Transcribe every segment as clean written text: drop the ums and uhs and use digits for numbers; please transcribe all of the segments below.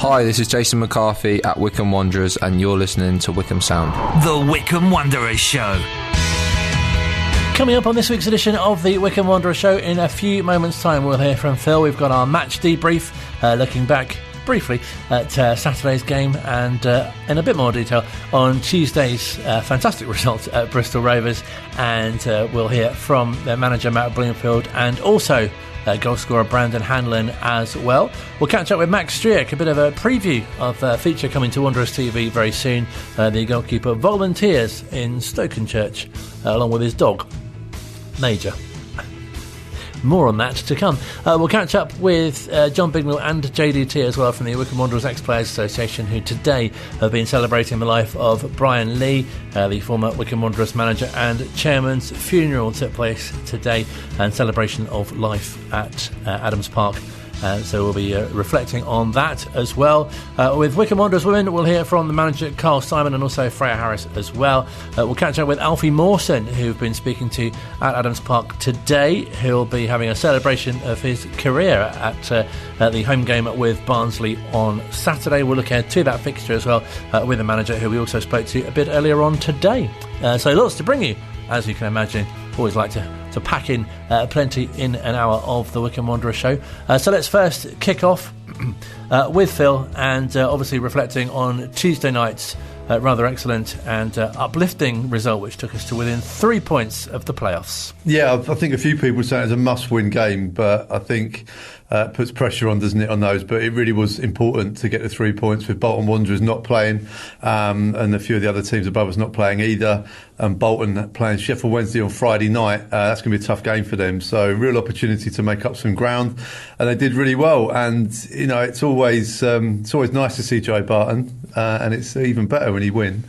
Hi, this is Jason McCarthy at Wycombe Wanderers, and you're listening to Wycombe Sound. The Wycombe Wanderers Show. Coming up on this week's edition of the Wycombe Wanderers Show, in a few moments' time we'll hear from Phil. We've got our match debrief, looking back briefly at Saturday's game and in a bit more detail on Tuesday's fantastic result at Bristol Rovers, and we'll hear from their manager Matt Bloomfield and also goal scorer Brandon Hanlon as well. We'll catch up with Max Stryjek, a bit of a preview of a feature coming to Wanderers TV very soon. The goalkeeper volunteers in Stokenchurch along with his dog Major. More on that to come. We'll catch up with John Bignall and JDT as well from the Wycombe Wanderers Ex-Players Association, who today have been celebrating the life of Brian Lee, the former Wycombe Wanderers manager and chairman's funeral took place today, and celebration of life at Adams Park. So we'll be reflecting on that as well. With Wycombe Wanderers Women, we'll hear from the manager Carl Simon and also Freya Harris as well. We'll catch up with Alfie Mawson, who we've been speaking to at Adams Park today. He'll be having a celebration of his career at the home game with Barnsley on Saturday. We'll look ahead to that fixture as well with the manager, who we also spoke to a bit earlier on today. So lots to bring you, as you can imagine. Always like to pack in plenty in an hour of the Wycombe Wanderers Show. So let's first kick off with Phil, and obviously reflecting on Tuesday night's rather excellent and uplifting result, which took us to within 3 points of the playoffs. Yeah, I think a few people say it's a must-win game, but I think it puts pressure on, doesn't it, on those? But it really was important to get the 3 points with Bolton Wanderers not playing, and a few of the other teams above us not playing either. And Bolton playing Sheffield Wednesday on Friday night. That's going to be a tough game for them. So real opportunity to make up some ground, and they did really well. And you know, it's always nice to see Joe Barton, and it's even better when he wins.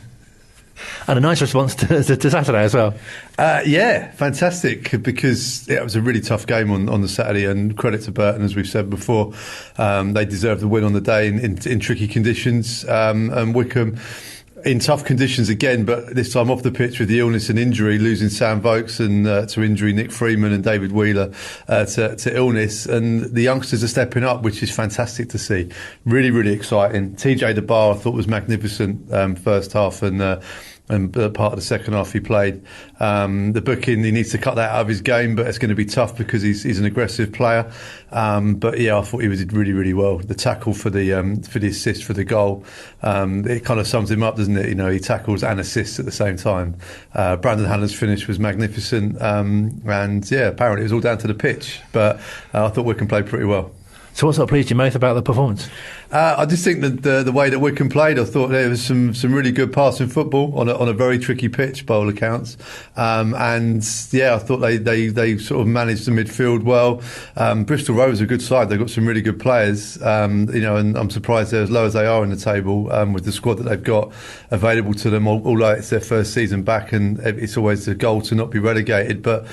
And a nice response to Saturday as well. Yeah, fantastic, because it was a really tough game on the Saturday, and credit to Burton, as we've said before. They deserved the win on the day in tricky conditions, and Wycombe in tough conditions again, but this time off the pitch with the illness and injury, losing Sam Vokes and to injury, Nick Freeman and David Wheeler to illness. And the youngsters are stepping up, which is fantastic to see. Really, really exciting. TJ DeBar I thought was magnificent first half, and part of the second half he played. The booking, he needs to cut that out of his game, but it's going to be tough because he's an aggressive player. But yeah, I thought he did really, really well. The tackle for the assist for the goal, it kind of sums him up, doesn't it? You know, he tackles and assists at the same time. Brandon Hanlon's finish was magnificent, and yeah, apparently it was all down to the pitch. But I thought Wycombe played pretty well. So what sort of pleased you most about the performance? I just think that the way that Wycombe played, I thought there was some really good passing football on a very tricky pitch by all accounts, and yeah, I thought they sort of managed the midfield well. Bristol Rovers are a good side; they've got some really good players, you know, and I'm surprised they're as low as they are in the table with the squad that they've got available to them. Although it's their first season back, and it's always the goal to not be relegated, but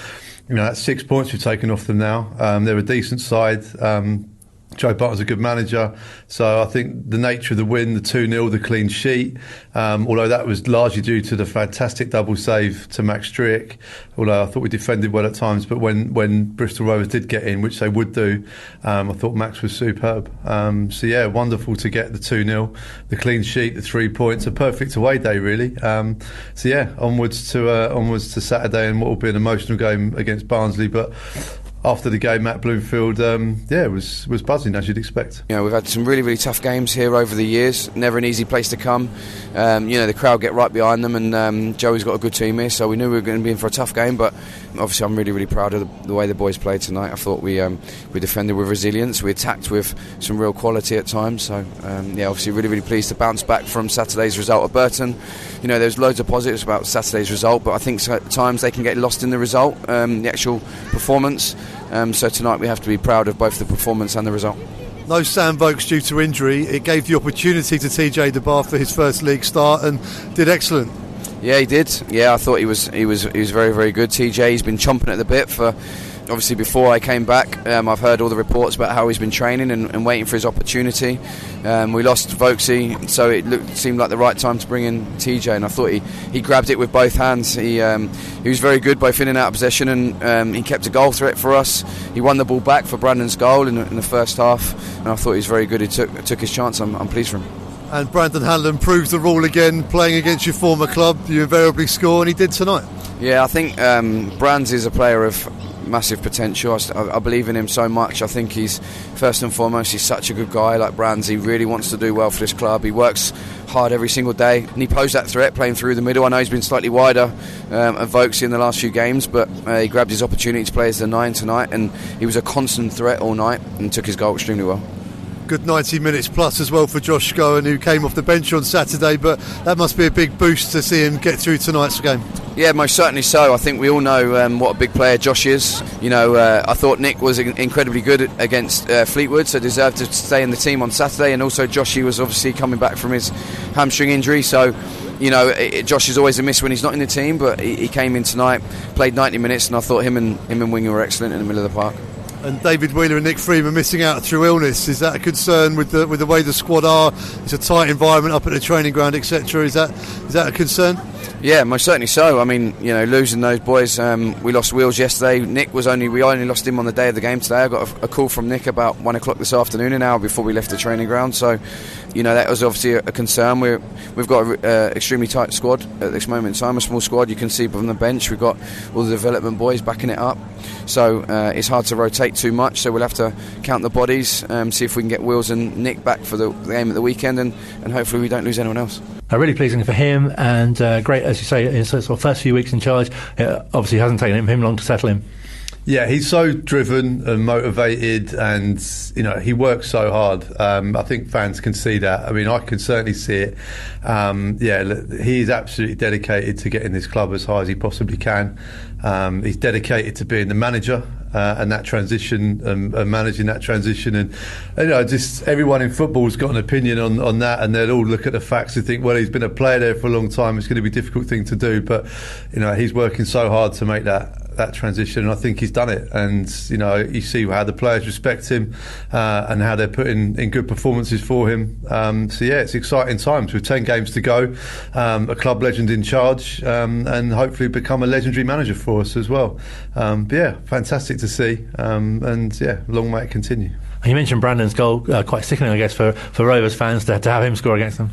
you know, that's 6 points we've taken off them now. They're a decent side. Joe Barton's a good manager, so I think the nature of the win, the 2-0, the clean sheet, although that was largely due to the fantastic double save to Max Stryjek, although I thought we defended well at times, but when Bristol Rovers did get in, which they would do, I thought Max was superb. So yeah, wonderful to get the 2-0, the clean sheet, the 3 points, a perfect away day really. So yeah, onwards to Saturday and what will be an emotional game against Barnsley, but after the game, Matt Bloomfield, was buzzing, as you'd expect. You know, we've had some really, really tough games here over the years. Never an easy place to come. You know, the crowd get right behind them, and Joey's got a good team here, so we knew we were going to be in for a tough game. But obviously, I'm really, really proud of the way the boys played tonight. I thought we defended with resilience, we attacked with some real quality at times. So yeah, obviously, really, really pleased to bounce back from Saturday's result at Burton. You know, there's loads of positives about Saturday's result, but I think at times they can get lost in the result, the actual performance. So tonight we have to be proud of both the performance and the result. No Sam Vokes due to injury. It gave the opportunity to TJ DeBar for his first league start and did excellent. Yeah, he did. Yeah, I thought he was very, very good. TJ, he's been chomping at the bit for obviously before I came back, I've heard all the reports about how he's been training and waiting for his opportunity. We lost Vokesy, so it seemed like the right time to bring in TJ, and I thought he grabbed it with both hands. He was very good both in and out of possession, and he kept a goal threat for us. He won the ball back for Brandon's goal in the first half, and I thought he was very good. He took his chance. I'm pleased for him. And Brandon Hanlon proves the rule again, playing against your former club. You invariably score, and he did tonight. Yeah, I think Brands is a player of massive potential. I believe in him so much. I think he's, first and foremost, he's such a good guy. Like Brands, he really wants to do well for this club. He works hard every single day, and he posed that threat playing through the middle. I know he's been slightly wider at Vokesy in the last few games, but he grabbed his opportunity to play as the 9 tonight, and he was a constant threat all night and took his goal extremely well. Good 90 minutes plus as well for Josh Scowen, who came off the bench on Saturday, but that must be a big boost to see him get through tonight's game. Yeah, most certainly so. I think we all know what a big player Josh is. You know, I thought Nick was incredibly good against Fleetwood, so deserved to stay in the team on Saturday, and also Joshy was obviously coming back from his hamstring injury, so you know, Josh is always a miss when he's not in the team, but he came in tonight, played 90 minutes, and I thought him and Winger were excellent in the middle of the park. And David Wheeler and Nick Freeman missing out through illness. Is that a concern with the way the squad are? It's a tight environment up at the training ground, etc. Is that a concern? Yeah, most certainly so. I mean, you know, losing those boys, we lost Wheels yesterday. We only lost him on the day of the game today. I got a call from Nick about 1 o'clock this afternoon, an hour before we left the training ground. So, you know, that was obviously a concern. We've got an extremely tight squad at this moment in time, a small squad. You can see from the bench we've got all the development boys backing it up. So it's hard to rotate too much. So we'll have to count the bodies, see if we can get Wheels and Nick back for the game at the weekend, and hopefully we don't lose anyone else. Really pleasing for him, and great, as you say, in his sort of first few weeks in charge. Obviously, it hasn't taken him long to settle him. Yeah, he's so driven and motivated, and you know, he works so hard. I think fans can see that. I mean, I can certainly see it. He's absolutely dedicated to getting this club as high as he possibly can. He's dedicated to being the manager and that transition, and managing that transition, and you know, just everyone in football's got an opinion on that, and they'll all look at the facts and think, well, he's been a player there for a long time, it's going to be a difficult thing to do, but you know, he's working so hard to make that transition, and I think he's done it. And you know, you see how the players respect him and how they're putting in good performances for him. So yeah, it's exciting times with 10 games to go, a club legend in charge, and hopefully become a legendary manager for us as well. But yeah, fantastic to see, and yeah, long may it continue. You mentioned Brandon's goal, quite sickening, I guess, for Rovers fans to have him score against them.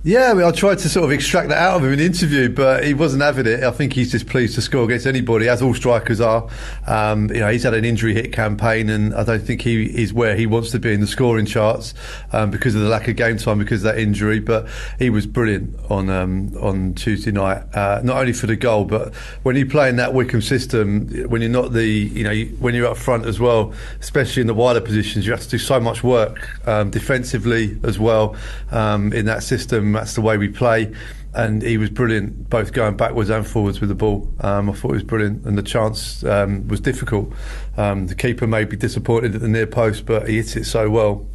Yeah, I mean, I tried to sort of extract that out of him in the interview, but he wasn't having it. I think he's just pleased to score against anybody, as all strikers are. You know, he's had an injury hit campaign, and I don't think he is where he wants to be in the scoring charts because of the lack of game time, because of that injury. But he was brilliant on Tuesday night, not only for the goal, but when you play in that Wycombe system, when you're not when you're up front as well, especially in the wider positions, you have to do so much work defensively as well in that system. That's the way we play, and he was brilliant both going backwards and forwards with the ball. I thought he was brilliant, and the chance was difficult. The keeper may be disappointed at the near post, but he hit it so well.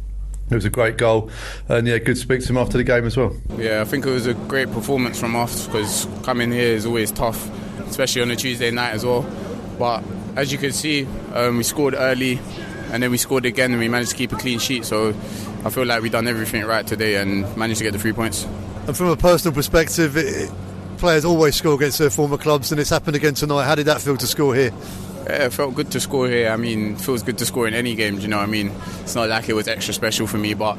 It was a great goal, and yeah, good to speak to him after the game as well. Yeah, I think it was a great performance from us, because coming here is always tough, especially on a Tuesday night as well. But as you can see, we scored early, and then we scored again, and we managed to keep a clean sheet. So I feel like we've done everything right today and managed to get the 3 points. And from a personal perspective, players always score against their former clubs, and it's happened again tonight. How did that feel to score here? Yeah, it felt good to score here. I mean, it feels good to score in any game, do you know what I mean? It's not like it was extra special for me, but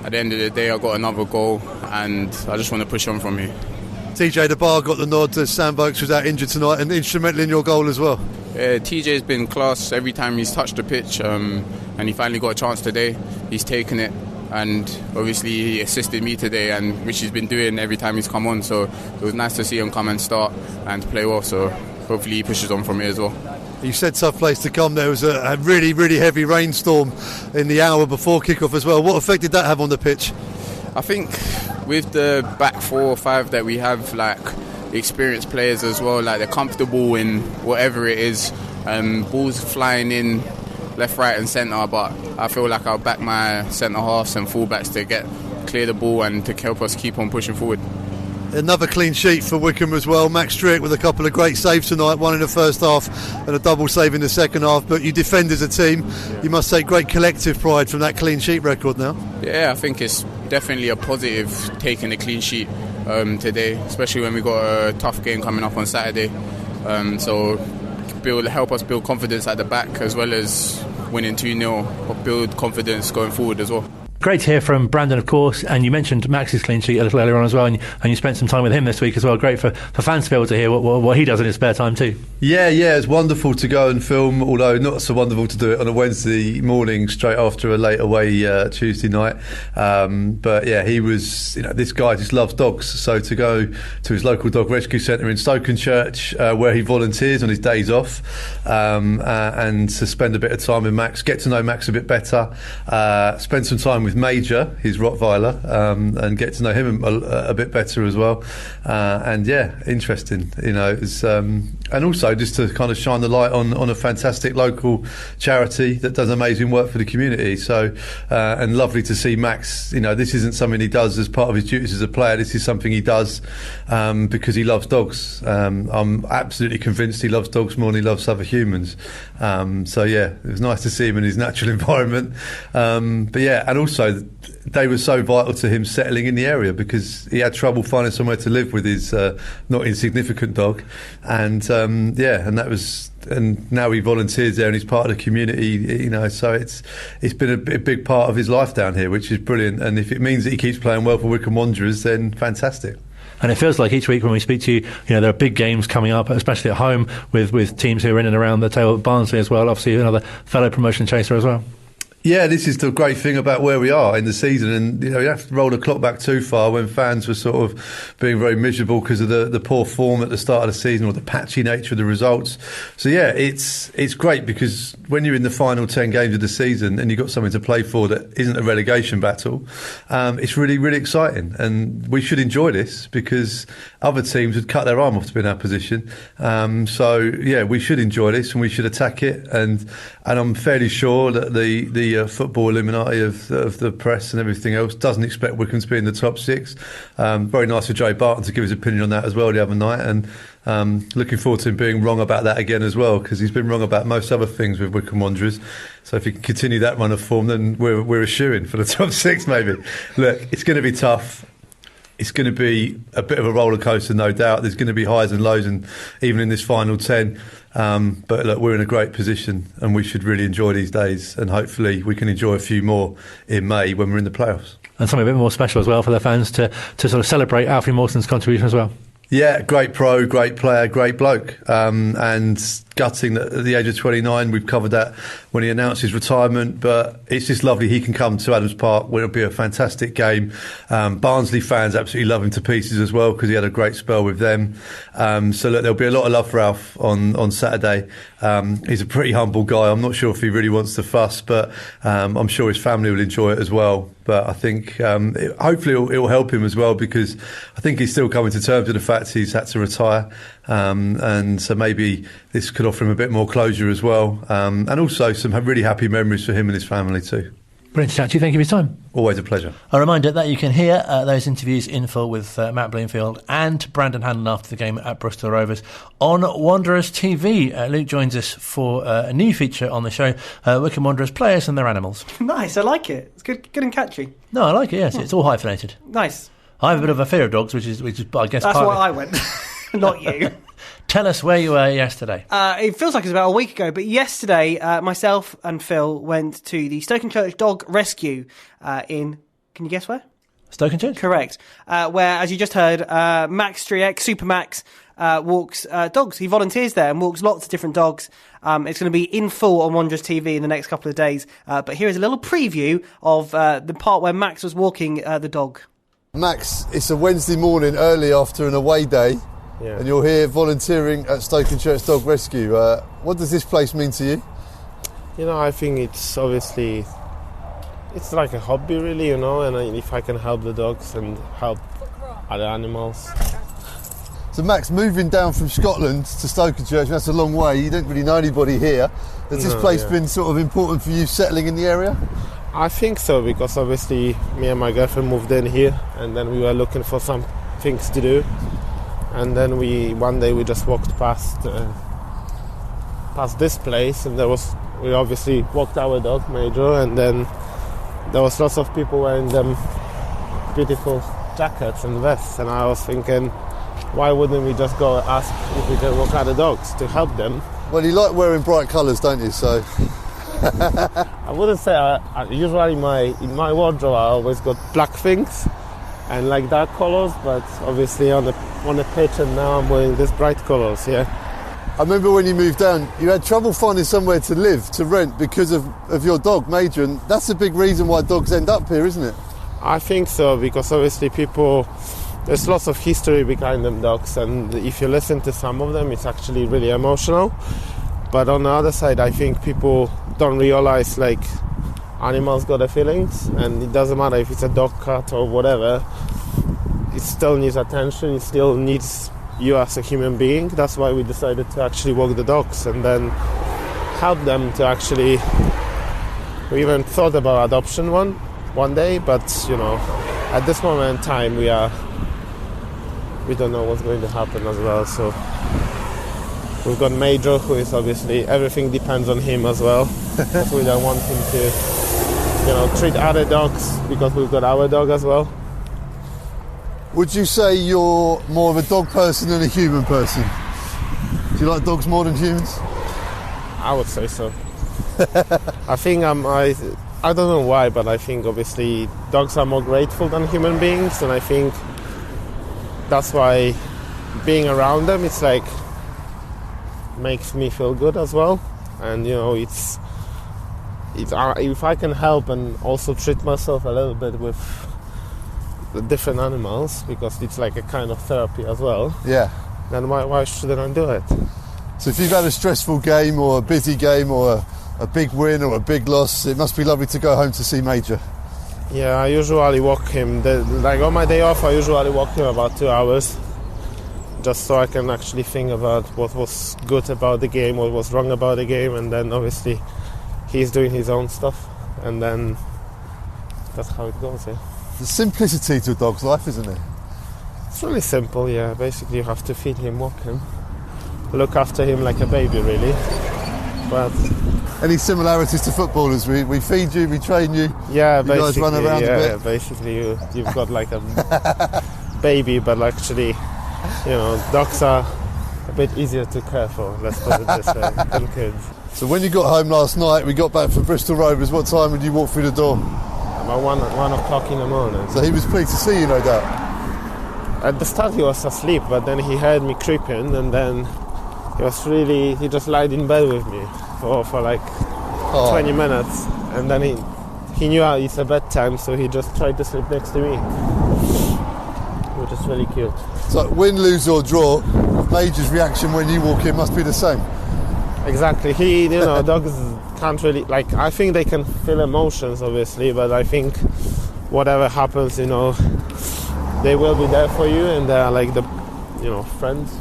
at the end of the day, I got another goal, and I just want to push on from here. TJ the Bar got the nod as Sam Vokes was out injured tonight, and instrumental in your goal as well. Yeah, TJ's been class every time he's touched the pitch, and he finally got a chance today. He's taken it, and obviously he assisted me today, and which he's been doing every time he's come on. So it was nice to see him come and start and play well. So hopefully he pushes on from here as well. You said tough place to come. There was a really, really heavy rainstorm in the hour before kickoff as well. What effect did that have on the pitch? I think with the back 4 or 5 that we have, like experienced players as well, like they're comfortable in whatever it is. Balls flying in left, right and centre, but I feel like I'll back my centre halves and full backs to clear the ball and to help us keep on pushing forward. Another clean sheet for Wycombe as well. Max Stryjek with a couple of great saves tonight, one in the first half and a double save in the second half. But you defend as a team. You must take great collective pride from that clean sheet record now. Yeah, I think it's definitely a positive taking a clean sheet today, especially when we got a tough game coming up on Saturday. So help us build confidence at the back, as well as winning 2-0, but build confidence going forward as well. Great to hear from Brandon, of course, and you mentioned Max's clean sheet a little earlier on as well, and you spent some time with him this week as well. Great for fans to be able to hear what he does in his spare time too. Yeah, it's wonderful to go and film, although not so wonderful to do it on a Wednesday morning straight after a late away Tuesday night. But yeah, he was, this guy just loves dogs, so to go to his local dog rescue centre in Stokenchurch, where he volunteers on his days off, and to spend a bit of time with Max, get to know Max a bit better, spend some time with Major, his Rottweiler, and get to know him a bit better as well. And yeah, interesting, it was, and also just to kind of shine the light on a fantastic local charity that does amazing work for the community. So, and lovely to see Max, this isn't something he does as part of his duties as a player. This is something he does because he loves dogs. I'm absolutely convinced he loves dogs more than he loves other humans. So yeah, it was nice to see him in his natural environment. But yeah, and also they were so vital to him settling in the area, because he had trouble finding somewhere to live with his not insignificant dog, and and now he volunteers there and he's part of the community, so it's been a big part of his life down here, which is brilliant. And if it means that he keeps playing well for Wycombe Wanderers, then fantastic. And it feels like each week when we speak to you, there are big games coming up, especially at home with teams who are in and around the table. Barnsley as well, obviously another fellow promotion chaser as well. Yeah, this is the great thing about where we are in the season, and you have to roll the clock back too far when fans were sort of being very miserable because of the poor form at the start of the season or the patchy nature of the results. So yeah, it's great, because when you're in the final 10 games of the season and you've got something to play for that isn't a relegation battle, it's really, really exciting, and we should enjoy this, because other teams would cut their arm off to be in our position. So yeah, we should enjoy this and we should attack it, and I'm fairly sure that the football Illuminati of the press and everything else doesn't expect Wycombe to be in the top 6. Very nice for Jay Barton to give his opinion on that as well the other night, and looking forward to him being wrong about that again as well, because he's been wrong about most other things with Wycombe Wanderers. So if he can continue that run of form, then we're a shoo-in for the top 6 maybe. Look, it's going to be tough. It's going to be a bit of a roller coaster, no doubt. There's going to be highs and lows, and even in this final 10. But look, we're in a great position, and we should really enjoy these days, and hopefully we can enjoy a few more in May when we're in the playoffs. And something a bit more special as well for the fans to sort of celebrate Alfie Mawson's contribution as well. Yeah, great pro, great player, great bloke, and gutting that at the age of 29. We've covered that when he announced his retirement, but it's just lovely he can come to Adams Park, where it'll be a fantastic game. Barnsley fans absolutely love him to pieces as well, because he had a great spell with them. So look, there'll be a lot of love for Alf on Saturday. He's a pretty humble guy. I'm not sure if he really wants to fuss, but I'm sure his family will enjoy it as well. But I think hopefully it will help him as well, because I think he's still coming to terms with the fact he's had to retire, and so maybe this could offer him a bit more closure as well, and also some really happy memories for him and his family too. Brilliant to chat to you. Thank you for your time. Always a pleasure. A reminder that you can hear those interviews in full with Matt Bloomfield and Brandon Hannon after the game at Bristol Rovers on Wanderers TV. Luke joins us for a new feature on the show, Wycombe Wanderers players and their animals. Nice, I like it. It's good and catchy. No, I like it, yes. It's all hyphenated. Nice. I have a bit of a fear of dogs, which is I guess that's part why of I went, not you. Tell us where you were yesterday. It feels like it was about a week ago, but yesterday myself and Phil went to the Stokenchurch Dog Rescue in, can you guess where? Stokenchurch? Correct. Where, as you just heard, Max Stryjek, Super Max, walks dogs. He volunteers there and walks lots of different dogs. It's going to be in full on Wanderers TV in the next couple of days. But here is a little preview of the part where Max was walking the dog. Max, it's a Wednesday morning early after an away day. Yeah. And you're here volunteering at Stokenchurch Dog Rescue. What does this place mean to you? I think it's obviously, it's like a hobby really, and if I can help the dogs and help other animals. So Max, moving down from Scotland to Stokenchurch, that's a long way. You don't really know anybody here. Has this place been sort of important for you settling in the area? I think so, because obviously me and my girlfriend moved in here, and then we were looking for some things to do. And then one day we just walked past this place, and we obviously walked our dog Major, and then there was lots of people wearing them beautiful jackets and vests, and I was thinking, why wouldn't we just go ask if we can walk out the dogs to help them? Well, you like wearing bright colours, don't you? So I wouldn't say usually in my wardrobe I always got black things and like dark colours, but obviously on the pitch, and now I'm wearing these bright colours. Yeah. I remember when you moved down, you had trouble finding somewhere to live, to rent, because of your dog Major, and that's a big reason why dogs end up here, isn't it? I think so, because obviously there's lots of history behind them dogs, and if you listen to some of them, it's actually really emotional. But on the other side, I think people don't realise, like, animals got their feelings, and it doesn't matter if it's a dog, cat or whatever, it still needs attention, it still needs you as a human being. That's why we decided to actually walk the dogs and then help them to actually... We even thought about adoption one day, but, at this moment in time, we don't know what's going to happen as well, so we've got Major, who is obviously, everything depends on him as well. Because we don't want him to, treat other dogs, because we've got our dog as well. Would you say you're more of a dog person than a human person? Do you like dogs more than humans? I would say so. I think I don't know why, but I think obviously dogs are more grateful than human beings, and I think that's why being around them, it's like makes me feel good as well. And it's if I can help and also treat myself a little bit with the different animals, because it's like a kind of therapy as well. Yeah. Then why shouldn't I do it? So if you've had a stressful game or a busy game or a big win or a big loss, it must be lovely to go home to see Major. Yeah, I usually walk him. On my day off, I usually walk him about 2 hours, just so I can actually think about what was good about the game, what was wrong about the game, and then obviously he's doing his own stuff, and then that's how it goes. Yeah. The simplicity to a dog's life, isn't it? It's really simple. Yeah, basically you have to feed him, walk him, look after him like a baby, really. But any similarities to footballers? We feed you, we train you. Yeah, you guys run around a bit. Yeah, basically you've got like a baby, but actually, dogs are a bit easier to care for. Let's put it this way, than kids. So when you got home last night, we got back from Bristol Rovers. What time would you walk through the door? About 1 o'clock in the morning. So he was pleased to see you, no doubt. At the start he was asleep, but then he heard me creeping, and then he just lied in bed with me for like 20 minutes, and then he knew it's a bedtime, so he just tried to sleep next to me, which is really cute. So win, lose or draw, Major's reaction when you walk in must be the same. Exactly. Dogs can't really, I think they can feel emotions, obviously, but I think whatever happens, they will be there for you, and they are like the friends,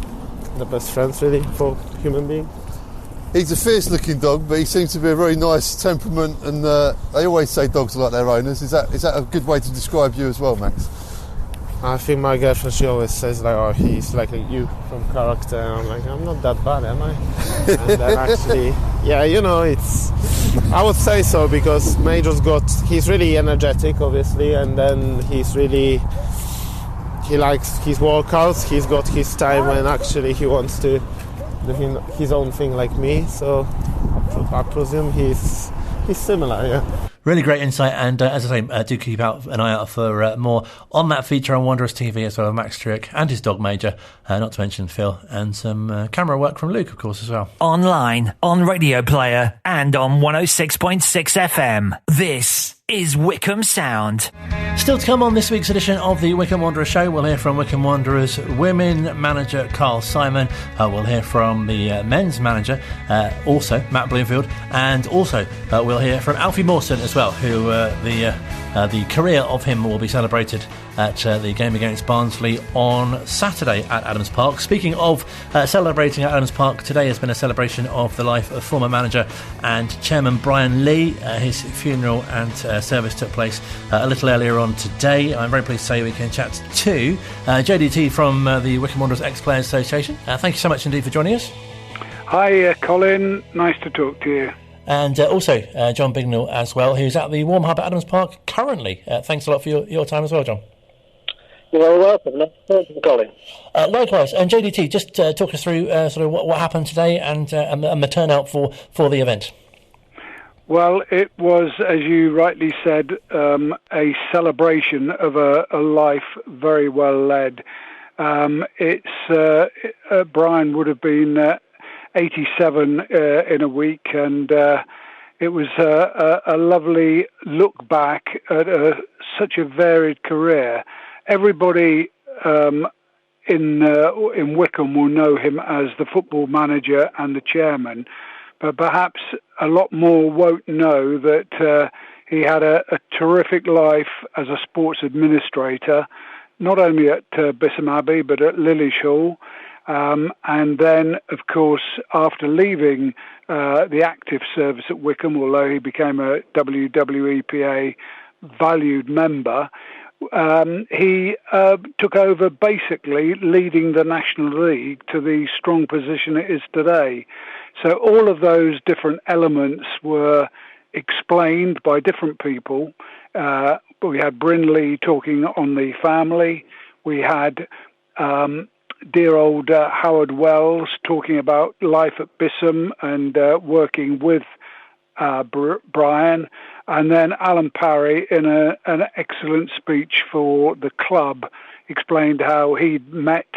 the best friends really for human beings. He's a fierce-looking dog, but he seems to be a very nice temperament, and they always say dogs are like their owners. Is that a good way to describe you as well, Max? I think my girlfriend, she always says he's like you from character, and I'm like, I'm not that bad, am I? And then actually, yeah, it's, I would say so, because he's really energetic, obviously, and then he likes his workouts. He's got his time when actually he wants to do his own thing like me, so I presume he's similar, yeah. Really great insight, and as I say, do keep an eye out for more on that feature on Wanderers TV, as well as Max Stryjek and his dog Major, not to mention Phil, and some camera work from Luke, of course, as well. Online, on Radio Player, and on 106.6 FM. This is Wycombe Sound. Still to come on this week's edition of the Wycombe Wanderers Show, we'll hear from Wycombe Wanderers Women manager Carl Simon. We'll hear from the men's manager, also Matt Bloomfield, and also we'll hear from Alfie Mawson as well, who the the career of him will be celebrated at the game against Barnsley on Saturday at Adams Park. Speaking of celebrating at Adams Park, today has been a celebration of the life of former manager and chairman Brian Lee. His funeral and service took place a little earlier on today. I'm very pleased to say we can chat to JDT from the Wycombe Wanderers Ex-Players Association. Thank you so much indeed for joining us. Hi, Colin. Nice to talk to you. And also John Bignall as well, who's at the Warm Hub at Adams Park currently. Thanks a lot for your time as well, John. You're welcome. Thank you, Colin. Likewise. And JDT, just talk us through sort of what happened today and the turnout for the event. Well, it was, as you rightly said, a celebration of a life very well led. Brian would have been 87 in a week, and it was a lovely look back at such a varied career. Everybody in Wycombe will know him as the football manager and the chairman, but perhaps a lot more won't know that he had a terrific life as a sports administrator, not only at Bisham Abbey but at Lillish Hall. And then, of course, after leaving the active service at Wycombe, although he became a WWEPA valued member, he took over basically leading the National League to the strong position it is today. So all of those different elements were explained by different people. We had Bryn Lee talking on the family. We had dear old Howard Wells talking about life at Bisham and working with Brian, and then Alan Parry in an excellent speech for the club explained how he'd met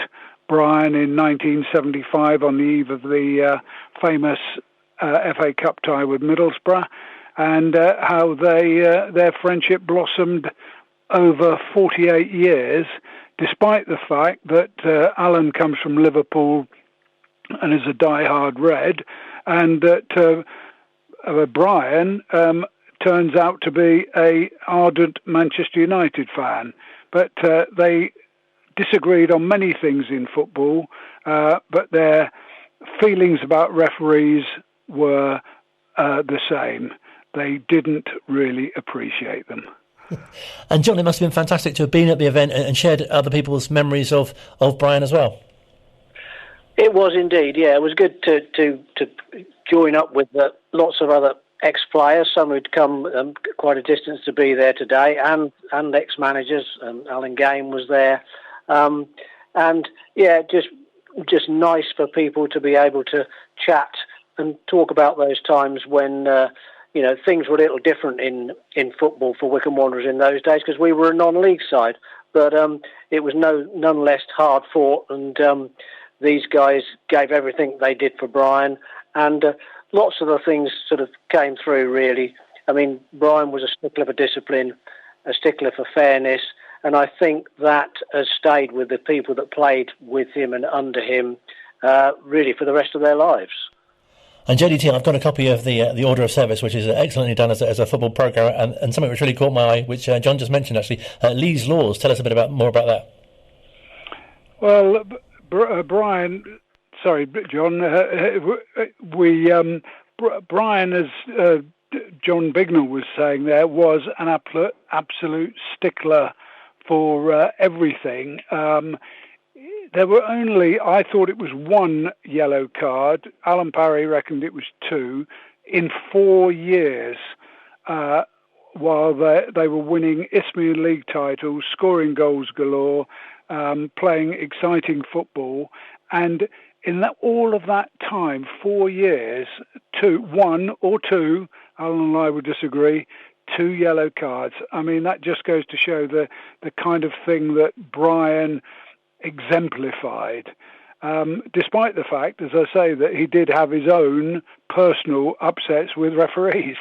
Brian in 1975 on the eve of the famous FA Cup tie with Middlesbrough, and how their friendship blossomed over 48 years, despite the fact that Alan comes from Liverpool and is a die-hard Red, and that Brian turns out to be a ardent Manchester United fan. But they disagreed on many things in football, but their feelings about referees were the same. They didn't really appreciate them. And John, it must have been fantastic to have been at the event and shared other people's memories of Brian as well. It was indeed, yeah. It was good to join up with lots of other ex-players. Some who'd come quite a distance to be there today, and ex-managers. Alan Game was there, and yeah, just nice for people to be able to chat and talk about those times when things were a little different in football for Wycombe Wanderers in those days, because we were a non-league side, but it was none less hard fought, and these guys gave everything they did for Brian, and lots of the things sort of came through, really. I mean, Brian was a stickler for discipline, a stickler for fairness, and I think that has stayed with the people that played with him and under him really for the rest of their lives. And JDT, I've got a copy of the Order of Service, which is excellently done as a football programme, and something which really caught my eye, which John just mentioned, actually. Lee's Laws. Tell us a bit more about that. Well, Brian, sorry, John, Brian, as John Bignall was saying there, was an absolute stickler for everything. There were only, I thought it was one yellow card. Alan Parry reckoned it was 2 in 4 years, while they were winning Isthmian League titles, scoring goals galore, playing exciting football. And in all of that time, 4 years, 1 or 2, Alan and I would disagree, 2 yellow cards. I mean, that just goes to show the kind of thing that Brian exemplified, despite the fact, as I say, that he did have his own personal upsets with referees.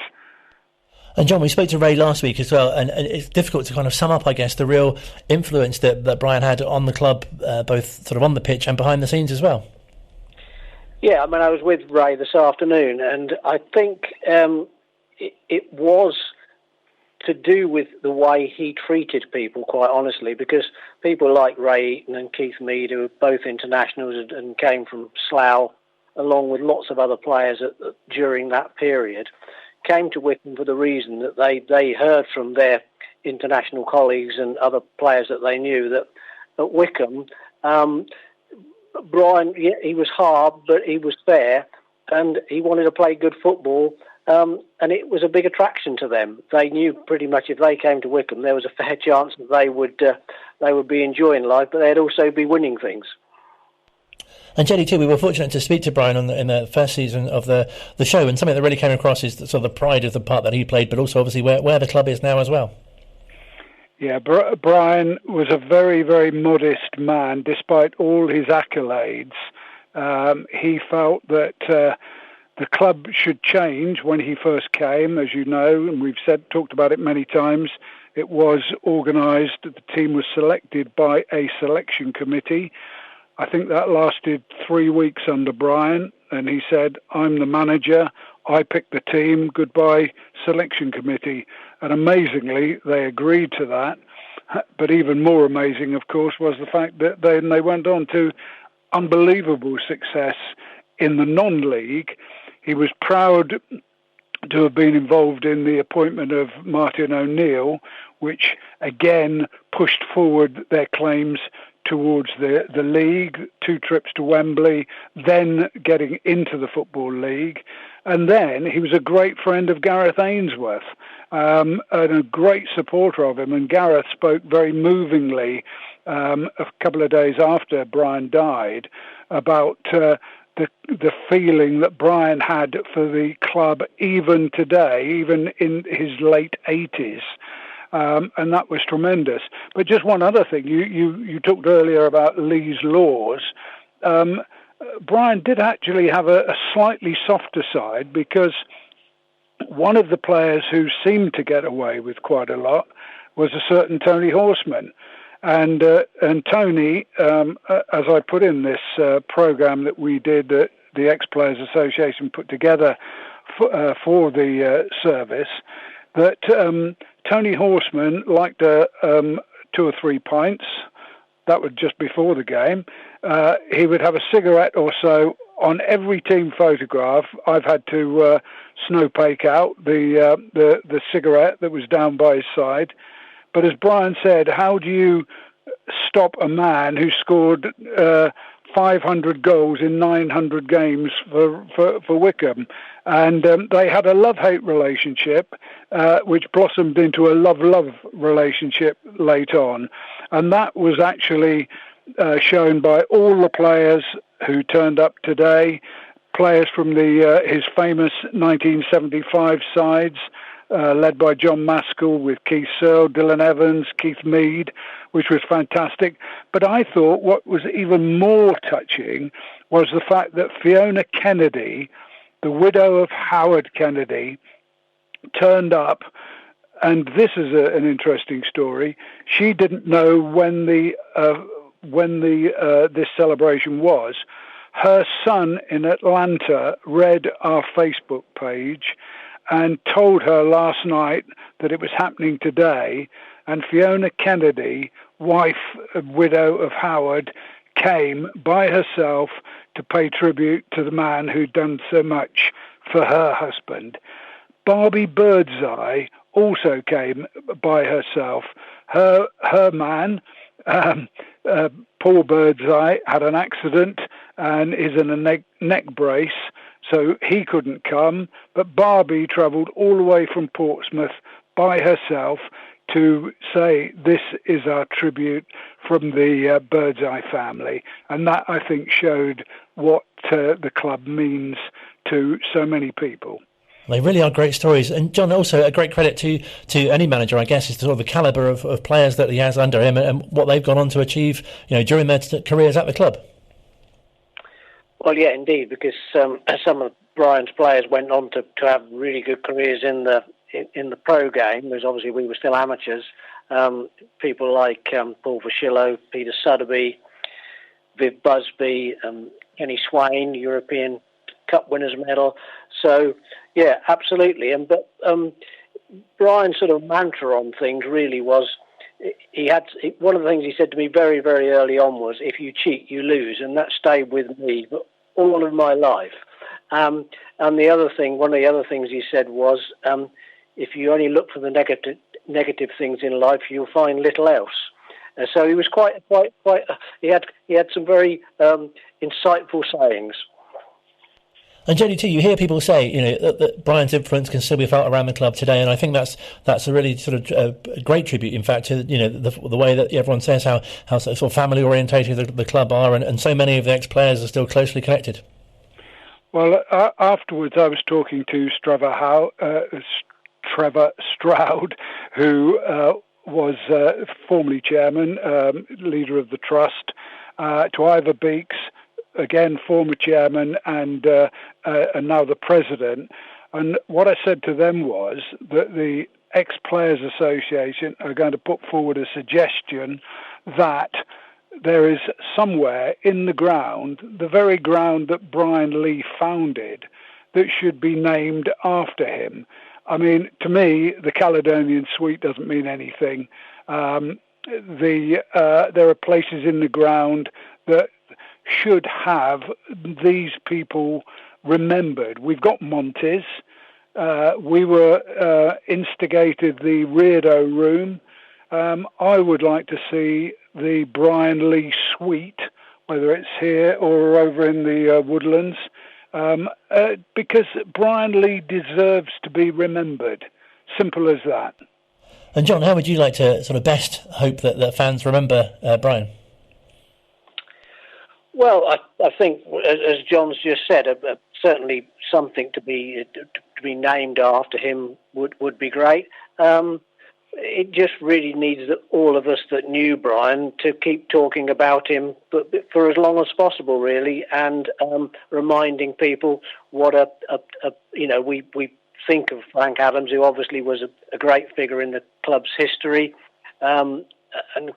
And John, we spoke to Ray last week as well, and it's difficult to kind of sum up, I guess, the real influence that Brian had on the club, both sort of on the pitch and behind the scenes as well. Yeah, I mean, I was with Ray this afternoon, and I think it was to do with the way he treated people, quite honestly, because people like Ray Eaton and Keith Mead, who were both internationals and came from Slough, along with lots of other players during that period, came to Wycombe for the reason that they heard from their international colleagues and other players that they knew that at Wycombe, Brian, he was hard, but he was fair, and he wanted to play good football. And it was a big attraction to them. They knew pretty much if they came to Wycombe, there was a fair chance that they would be enjoying life, but they'd also be winning things. And JDT, we were fortunate to speak to Brian in the first season of the show, and something that really came across is sort of the pride of the part that he played, but also obviously where the club is now as well. Yeah, Brian was a very, very modest man, despite all his accolades. He felt that the club should change when he first came, as you know, and we've talked about it many times. It was organised, the team was selected by a selection committee. I think that lasted 3 weeks under Brian, and he said, I'm the manager, I picked the team, goodbye selection committee. And amazingly, they agreed to that. But even more amazing, of course, was the fact that they went on to unbelievable success in the non-league. He was proud to have been involved in the appointment of Martin O'Neill, which again pushed forward their claims towards the league, 2 trips to Wembley, then getting into the Football League. And then he was a great friend of Gareth Ainsworth and a great supporter of him. And Gareth spoke very movingly a couple of days after Brian died about the feeling that Brian had for the club even today, even in his late 80s. And that was tremendous. But just one other thing, you talked earlier about Lee's laws. Brian did actually have a slightly softer side, because one of the players who seemed to get away with quite a lot was a certain Tony Horseman. And Tony, as I put in this programme that we did, that the Ex-Players Association put together for the service, that Tony Horseman liked 2 or 3 pints. That was just before the game. He would have a cigarette or so on every team photograph. I've had to snowpake out the cigarette that was down by his side. But as Brian said, how do you stop a man who scored 500 goals in 900 games for Wycombe? And they had a love-hate relationship, which blossomed into a love-love relationship late on. And that was actually shown by all the players who turned up today, players from his famous 1975 sides, led by John Maskell with Keith Searle, Dylan Evans, Keith Mead, which was fantastic. But I thought what was even more touching was the fact that Fiona Kennedy, the widow of Howard Kennedy, turned up. And this is an interesting story. She didn't know when this celebration was. Her son in Atlanta read our Facebook page and told her last night that it was happening today. And Fiona Kennedy, wife, widow of Howard, came by herself to pay tribute to the man who'd done so much for her husband. Barbie Birdseye also came by herself. Her man, Paul Birdseye, had an accident and is in a neck brace, so he couldn't come. But Barbie travelled all the way from Portsmouth by herself to say, this is our tribute from the Birdseye family. And that, I think, showed what the club means to so many people. They really are great stories. And John, also a great credit to any manager, I guess, is sort of the calibre of players that he has under him and what they've gone on to achieve, during their careers at the club. Well, yeah, indeed, because some of Brian's players went on to have really good careers in the pro game, because obviously we were still amateurs. People like Paul Verschillo, Peter Sotheby, Viv Busby, Kenny Swain, European Cup winners medal. So, yeah, absolutely. But Brian's sort of mantra on things really was, one of the things he said to me very, very early on was, if you cheat, you lose, and that stayed with me all of my life. And one of the other things he said was, if you only look for the negative things in life, you'll find little else. So he was quite. He had some very insightful sayings. And JDT, you hear people say, that Brian's influence can still be felt around the club today, and I think that's a really sort of a great tribute, in fact, to the way that everyone says how sort of family orientated the club are, and so many of the ex-players are still closely connected. Well, afterwards, I was talking to Trevor Stroud, who was formerly chairman, leader of the trust, to Ivor Beeks, again former chairman, and now the president. And what I said to them was that the Ex-Players Association are going to put forward a suggestion that there is somewhere in the ground, the very ground that Brian Lee founded, that should be named after him. I mean, to me, the Caledonian Suite doesn't mean anything. There are places in the ground that should have these people remembered. We've got Montes. We were instigated the Reardo Room. I would like to see the Brian Lee Suite, whether it's here or over in the Woodlands, because Brian Lee deserves to be remembered. Simple as that. And John, how would you like to sort of best hope that fans remember Brian? Well, I think, as John's just said, certainly something to be named after him would be great. It just really needs all of us that knew Brian to keep talking about him for as long as possible, really, and reminding people what we think of Frank Adams, who obviously was a great figure in the club's history, and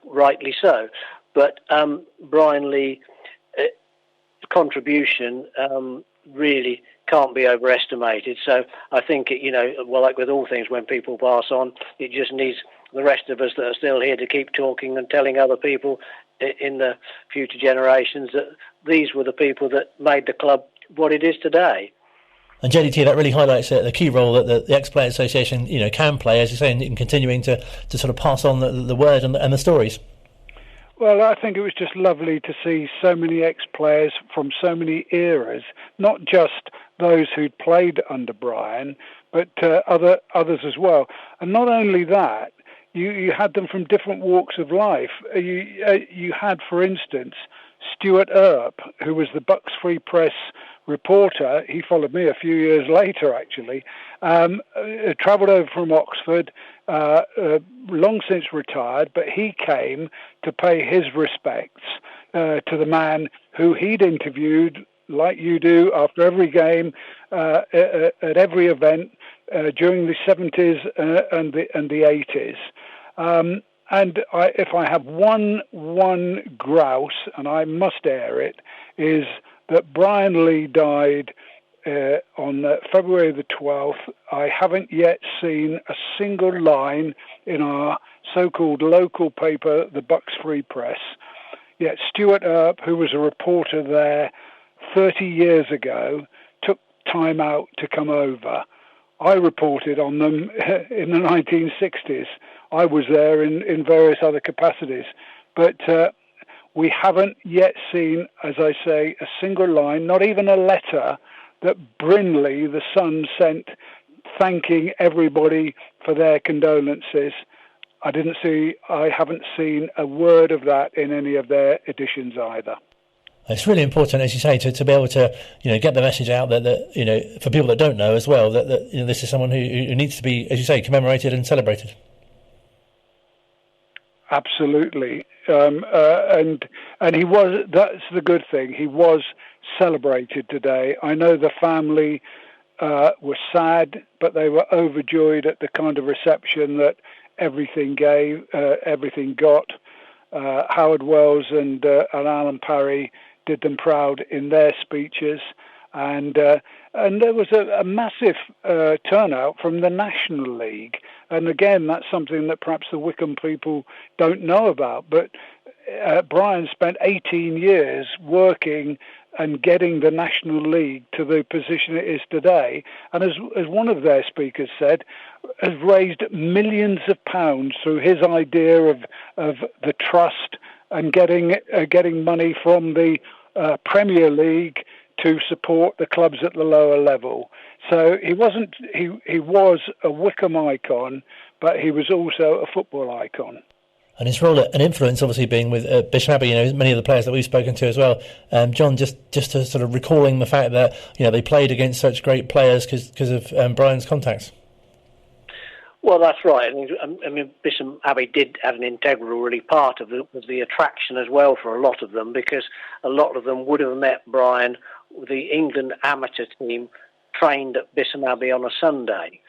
rightly so. But Brian Lee contribution really can't be overestimated. So I think, like with all things, when people pass on, it just needs the rest of us that are still here to keep talking and telling other people in the future generations that these were the people that made the club what it is today. And JDT, that really highlights the key role that the Ex-Players Association, can play, as you say, in continuing to sort of pass on the word and the stories. Well, I think it was just lovely to see so many ex-players from so many eras, not just those who'd played under Brian, but others as well. And not only that, you had them from different walks of life. You had, for instance, Stuart Earp, who was the Bucks Free Press reporter. He followed me a few years later, actually. Travelled over from Oxford, long since retired, but he came to pay his respects to the man who he'd interviewed, like you do, after every game, at every event during the 70s and the 80s. And if I have one grouse, and I must air it, is that Brian Lee died on February the 12th. I haven't yet seen a single line in our so-called local paper, the Bucks Free Press. Yet Stuart Earp, who was a reporter there 30 years ago, took time out to come over. I reported on them in the 1960s. I was there in various other capacities. But we haven't yet seen, as I say, a single line, not even a letter that Brindley, the Sun, sent thanking everybody for their condolences. I haven't seen a word of that in any of their editions either. It's really important, as you say, to be able to get the message out that for people that don't know as well, that this is someone who needs to be, as you say, commemorated and celebrated. Absolutely, and he was. That's the good thing. He was celebrated today. I know the family were sad, but they were overjoyed at the kind of reception that everything got. Howard Wells and Alan Parry did them proud in their speeches, and there was a massive turnout from the National League. And again, that's something that perhaps the Wycombe people don't know about. But Brian spent 18 years working and getting the National League to the position it is today. And as one of their speakers said, has raised millions of pounds through his idea of the trust and getting money from the Premier League to support the clubs at the lower level. So he was a Wycombe icon, but he was also a football icon. And his role and influence, obviously, being with Bisham Abbey, many of the players that we've spoken to as well. John, just to sort of recalling the fact that they played against such great players because of Brian's contacts. Well, that's right. I mean, Bisham Abbey did have an integral really part of the attraction as well for a lot of them, because a lot of them would have met Brian. The England amateur team trained at Bisham Abbey on a Sunday.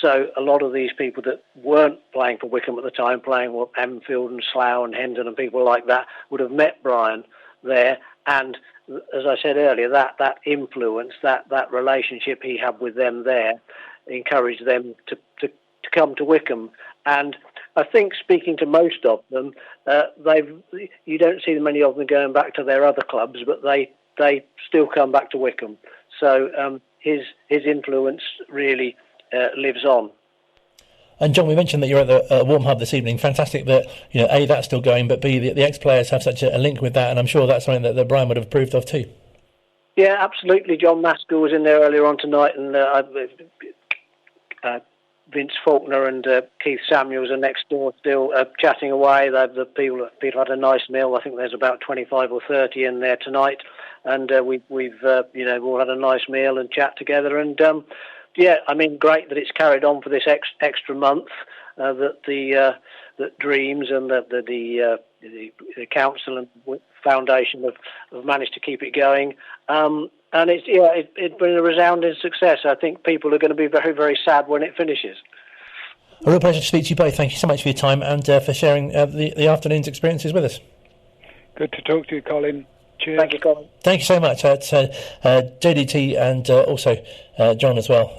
So a lot of these people that weren't playing for Wycombe at the time, playing with Enfield and Slough and Hendon and people like that, would have met Brian there. And as I said earlier, that influence, that relationship he had with them there, encouraged them to come to Wycombe. And I think, speaking to most of them, you don't see many of them going back to their other clubs, but they still come back to Wycombe. So his influence really lives on. And John, we mentioned that you're at the Warm Hub this evening. Fantastic that A, that's still going, but B, the ex-players have such a link with that, and I'm sure that's something that Brian would have approved of too. Yeah, absolutely. John Maskell was in there earlier on tonight, and Vince Faulkner and Keith Samuels are next door still chatting away. The people had a nice meal. I think there's about 25 or 30 in there tonight, and we've all had a nice meal and chat together. And yeah, I mean, great that it's carried on for this extra month. That Dreams and the council and foundation have managed to keep it going. And it's been a resounding success. I think people are going to be very, very sad when it finishes. A real pleasure to speak to you both. Thank you so much for your time and for sharing the afternoon's experiences with us. Good to talk to you, Colin. Cheers. Thank you, Colin. Thank you so much. It's JDT and also John as well.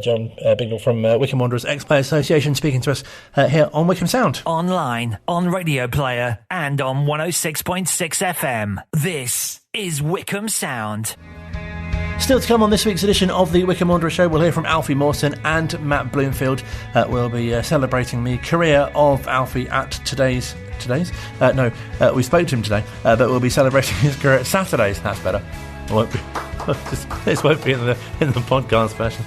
John Bignall from Wycombe Wanderers Ex-Player Association speaking to us here on Wycombe Sound. Online, on Radio Player and on 106.6 FM. This is Wycombe Sound. Still to come on this week's edition of the Wycombe Wanderers Show, we'll hear from Alfie Mawson and Matt Bloomfield. We'll be celebrating the career of Alfie at we spoke to him today, but we'll be celebrating his career at Saturdays. That's better. This won't be in the podcast version.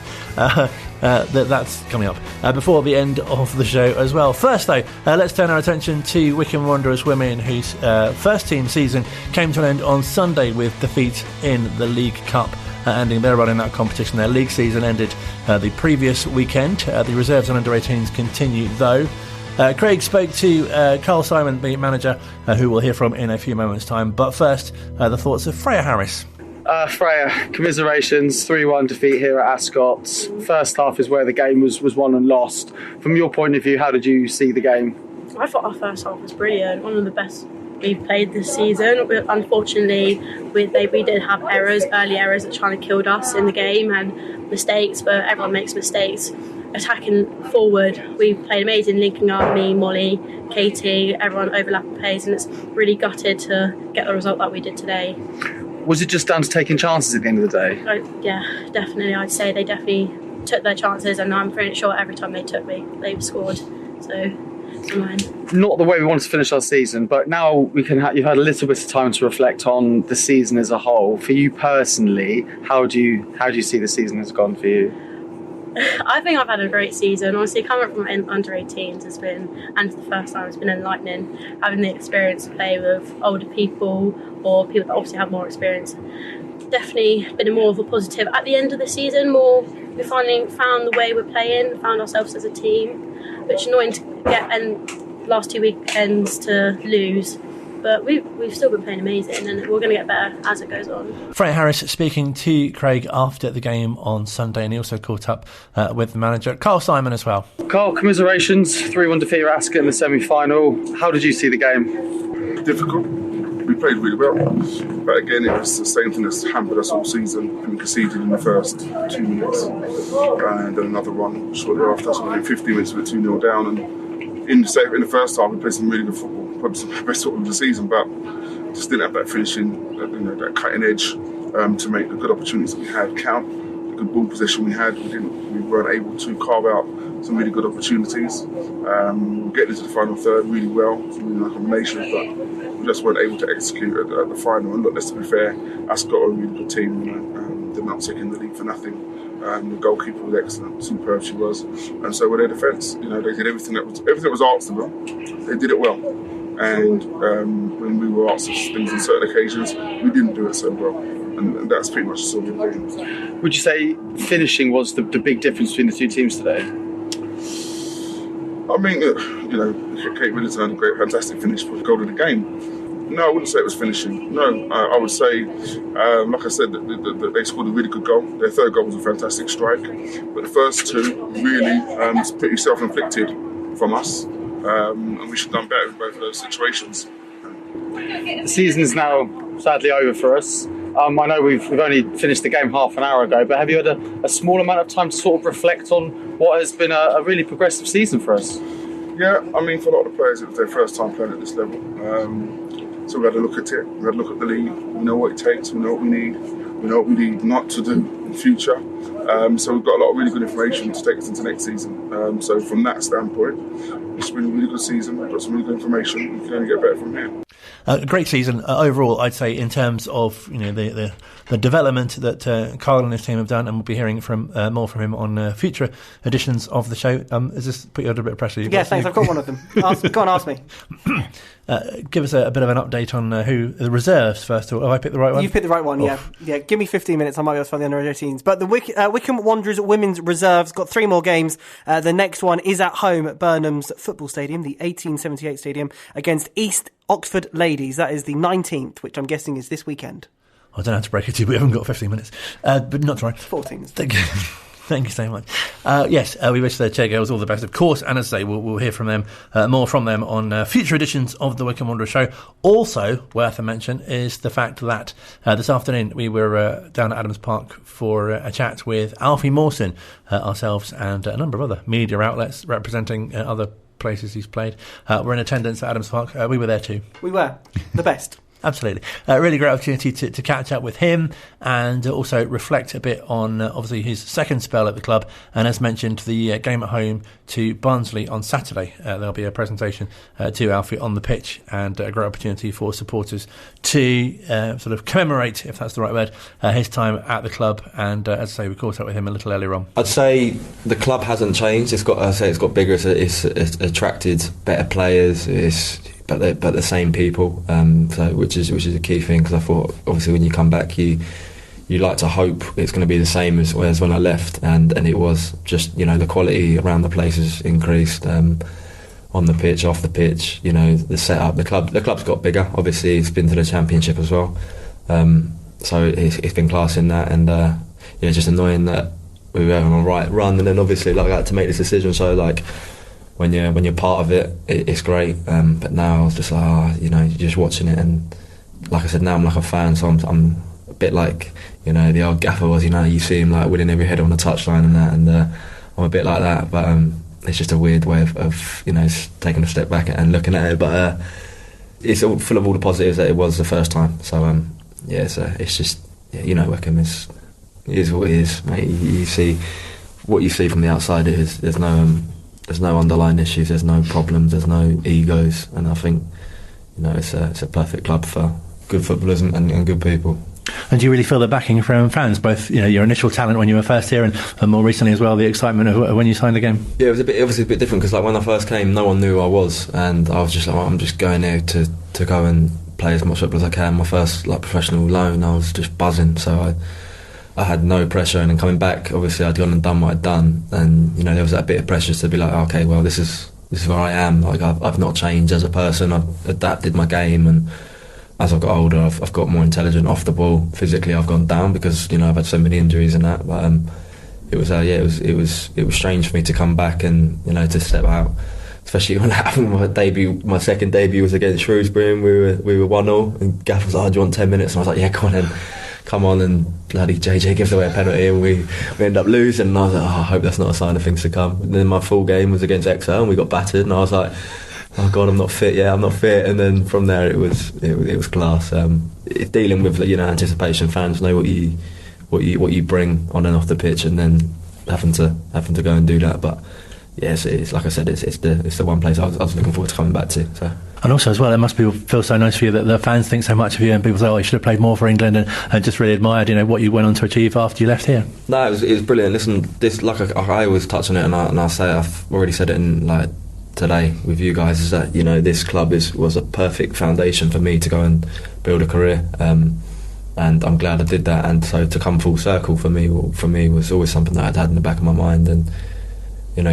That's coming up before the end of the show as well. First, though, let's turn our attention to Wycombe Wanderers Women, whose first team season came to an end on Sunday with defeat in the League Cup, ending their run in that competition. Their league season ended the previous weekend. The reserves and under-18s continue, though. Craig spoke to Carl Simon, the manager, who we'll hear from in a few moments' time. But first, the thoughts of Freya Harris. Freya, commiserations, 3-1 defeat here at Ascot. First half is where the game was won and lost. From your point of view, how did you see the game? I thought our first half was brilliant, one of the best we've played this season. Unfortunately, we did have early errors that kind of killed us in the game, and mistakes, but everyone makes mistakes. Attacking forward, we played amazing, linking up me, Molly, Katie, everyone overlapping plays, and it's really gutted to get the result that we did today. Was it just down to taking chances at the end of the day? Yeah, definitely. I'd say they definitely took their chances, and I'm pretty sure every time they scored. So, fine. Not the way we wanted to finish our season, but now you've had a little bit of time to reflect on the season as a whole. For you personally, how do you see the season has gone for you? I think I've had a great season. Honestly, coming from under-18s has been, and for the first time, it's been enlightening. Having the experience to play with older people or people that obviously have more experience. Definitely been more of a positive. At the end of the season, we finally found the way we're playing, found ourselves as a team, which is annoying to get and last 2 weekends to lose. But we've still been playing amazing, and we're going to get better as it goes on. Freya Harris speaking to Craig after the game on Sunday, and he also caught up with the manager, Carl Simon, as well. Carl, commiserations, 3-1 defeat at Ascot in the semi-final. How did you see the game? Difficult. we played really well. But again, it was the same thing that's hampered us all season. We conceded in the first 2 minutes, and then another one shortly after. So in 15 minutes, we were 2-0 down. And in the first half, we played some really good football, probably some of the best football of the season, but just didn't have that finishing, that cutting edge to make the good opportunities that we had count. The good ball possession we had, we weren't able to carve out some really good opportunities. Getting into the final third really well, some really nice combinations, but we just weren't able to execute at the final. And look, let's be fair, Ascot are a really good team. They're not taking the lead for nothing. The goalkeeper was excellent, superb she was, and so with their defence, they did everything that was asked of them. They did it well, and when we were asked of things on certain occasions, we didn't do it so well, and that's pretty much the story of the game. Would you say finishing was the big difference between the two teams today? I mean, Kate Middleton had a fantastic finish for the goal of the game. No, I wouldn't say it was finishing. No, I would say, like I said, that they scored a really good goal. Their third goal was a fantastic strike. But the first two really pretty self-inflicted from us. And we should have done better in both of those situations. The season is now sadly over for us. I know we've only finished the game half an hour ago, but have you had a small amount of time to sort of reflect on what has been a really progressive season for us? Yeah, I mean, for a lot of the players, it was their first time playing at this level. So we had a look at it, we had a look at the league, we know what it takes, we know what we need, we know what we need not to do in future. So we've got a lot of really good information to take us into next season. So from that standpoint, it's been a really good season, we've got some really good information, we can only get better from here. A great season overall, I'd say, in terms of the development that Colin and his team have done, and we'll be hearing more from him on future editions of the show. Has this put you under a bit of pressure? Yeah, thanks. I've got one of them. Go on, ask me. Give us a bit of an update on who the reserves first of all. Have I picked the right one? You've picked the right one. Yeah. Give me 15 minutes. I might be able to find the under 18s. But the Wycombe Wanderers Women's reserves got 3 more games. The next one is at home at Burnham's Football Stadium, the 1878 Stadium, against East Oxford Ladies. That is the 19th, which I'm guessing is this weekend. I don't know how to break it to you, but we haven't got 15 minutes. But not to worry. 14. Thank you so much. Yes, we wish the Chairgirls all the best, of course, and as I say, we'll hear from them, more from them on future editions of the Wycombe Wanderers Show. Also, worth a mention is the fact that this afternoon we were down at Adams Park for a chat with Alfie Mawson, ourselves, and a number of other media outlets representing other places he's played. We're in attendance at Adams Park. We were there too. We were. The best. Absolutely. Really great opportunity to catch up with him and also reflect a bit on obviously his second spell at the club, and as mentioned, the game at home to Barnsley on Saturday. There'll be a presentation to Alfie on the pitch, and a great opportunity for supporters to sort of commemorate, if that's the right word, his time at the club. And as I say, we caught up with him a little earlier on. I'd say the club hasn't changed. It's got bigger. It's attracted better players. But the same people, so which is a key thing, because I thought obviously when you come back you like to hope it's going to be the same as when I left, and it was just the quality around the place has increased, on the pitch, off the pitch, the setup, the club's got bigger. Obviously it's been to the Championship as well, so it's been class in that, and it's just annoying that we were on a right run, and then obviously I had to make this decision. So when you're part of it, it's great. But now I was just like, you're just watching it, and like I said, now I'm like a fan, so I'm a bit like, the old gaffer was, you see him like winning every header on the touchline and that, and I'm a bit like that. But it's just a weird way of taking a step back and looking at it. But it's all full of all the positives that it was the first time. So it's just Wycombe is what it is, mate. You see what you see from the outside. There's no underlying issues, there's no problems, there's no egos, and I think it's a perfect club for good footballers and good people. And do you really feel the backing from fans, both your initial talent when you were first here, and more recently as well the excitement of when you signed the game? Yeah, it was obviously a bit different, because when I first came, no one knew who I was, and I was just like, I'm just going there to go and play as much football as I can. My first professional loan, I was just buzzing, so I had no pressure, and then coming back, obviously I'd gone and done what I'd done, and there was that bit of pressure to be like, okay, well this is where I am. I've not changed as a person. I've adapted my game, and as I've got older, I've got more intelligent off the ball. Physically, I've gone down because I've had so many injuries and that. But it was strange for me to come back and to especially when that happened. My second debut was against Shrewsbury, and we were 1-0, and Gaff was like, "Do you want 10 minutes?" And I was like, "Yeah, come on," and bloody JJ gives away a penalty, and we end up losing, and I was like, "Oh, I hope that's not a sign of things to come." And then my full game was against Exeter, and we got battered, and I was like, "Oh God, I'm not fit. Yeah, I'm not fit." And then from there, it was class. Dealing with anticipation, fans know what you bring on and off the pitch, and then having to go and do that. But yes, it's like I said, it's the one place I was looking forward to coming back to. So. And also as well, it must feel so nice for you that the fans think so much of you, and people say, "Oh, you should have played more for England," and just really admired, what you went on to achieve after you left here. No, it was brilliant. Listen, this, like I always touch on it, and I say I've already said it in today with you guys, is that this club was a perfect foundation for me to go and build a career, and I'm glad I did that. And so to come full circle for me was always something that I'd had in the back of my mind. And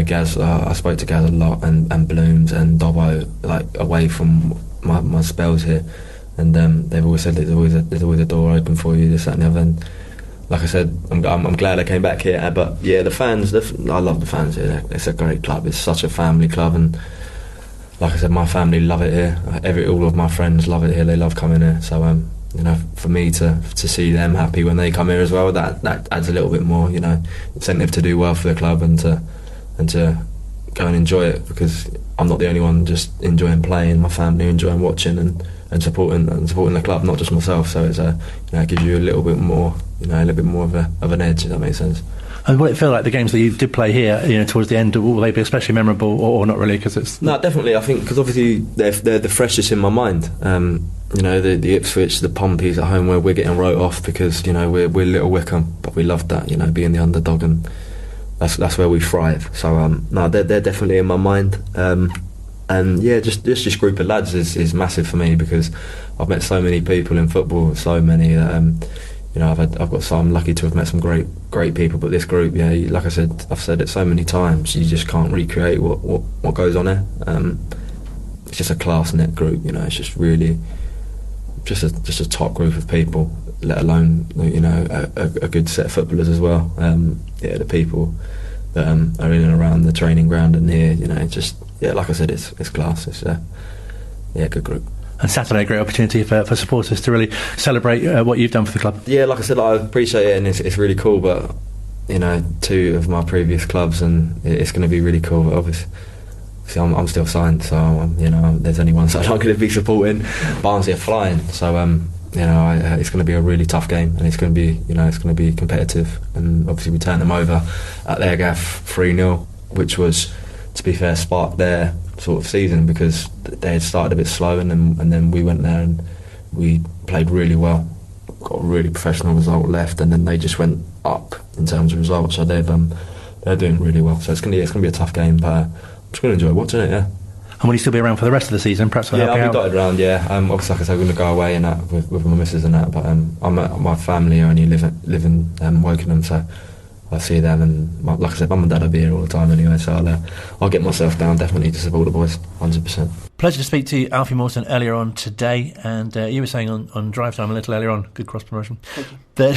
Gaz, I spoke to Gaz a lot, and Blooms and Dobbo, away from my spells here, and they've always said there's always a door open for you, this, that and the other. And like I said, I'm glad I came back here. But yeah, the fans, I love the fans here. It's a great club. It's such a family club, and like I said, my family love it here. All of my friends love it here. They love coming here. So for me to see them happy when they come here as well, that adds a little bit more, incentive to do well for the club and to go and enjoy it, because I'm not the only one just enjoying playing. My family enjoying watching and supporting the club, not just myself. So it's it gives you a little bit more, of an edge, if that makes sense. And will it feel like the games that you did play here, towards the end, will they be especially memorable, or not really? Because it's no, definitely. I think because obviously they're the freshest in my mind. The Ipswich, the Pompeys at home, where we're getting wrote off because we're Little Wycombe, but we loved that, being the underdog, and that's where we thrive. So no, they're definitely in my mind. And yeah, just this group of lads is massive for me, because I've met so many people in football, so many that I'm lucky to have met some great people. But this group, yeah, like I said, I've said it so many times, you just can't recreate what goes on there. It's just a class knit group, it's just really just a top group of people, let alone a good set of footballers as well. The people that are in and around the training ground and here, like I said, it's class. It's a good group. And Saturday, a great opportunity for supporters to really celebrate what you've done for the club. Yeah, like I said, I appreciate it, and it's really cool. But two of my previous clubs, and it's going to be really cool. But obviously, I'm still signed, so there's only one side I'm going to be supporting. Barnsley are flying, so it's going to be a really tough game, and it's going to be competitive. And obviously, we turned them over at their gaff 3-0, which was, to be fair, sparked their sort of season, because they had started a bit slow, and then we went there and we played really well, got a really professional result left, and then they just went up in terms of results. So they're doing really well. So it's going to be a tough game, but I'm just going to enjoy watching it. Yeah. And will you still be around for the rest of the season? Perhaps I'll be dotted around. Yeah. Obviously, like I said, we're going to go away and that with my missus and that. But my family only live in Wokingham, so I see them, and like I said, Mum and Dad will be here all the time anyway, so I'll get myself down definitely to support the boys, 100%. Pleasure to speak to Alfie Mawson earlier on today, and you were saying on drive time a little earlier on, good cross promotion, that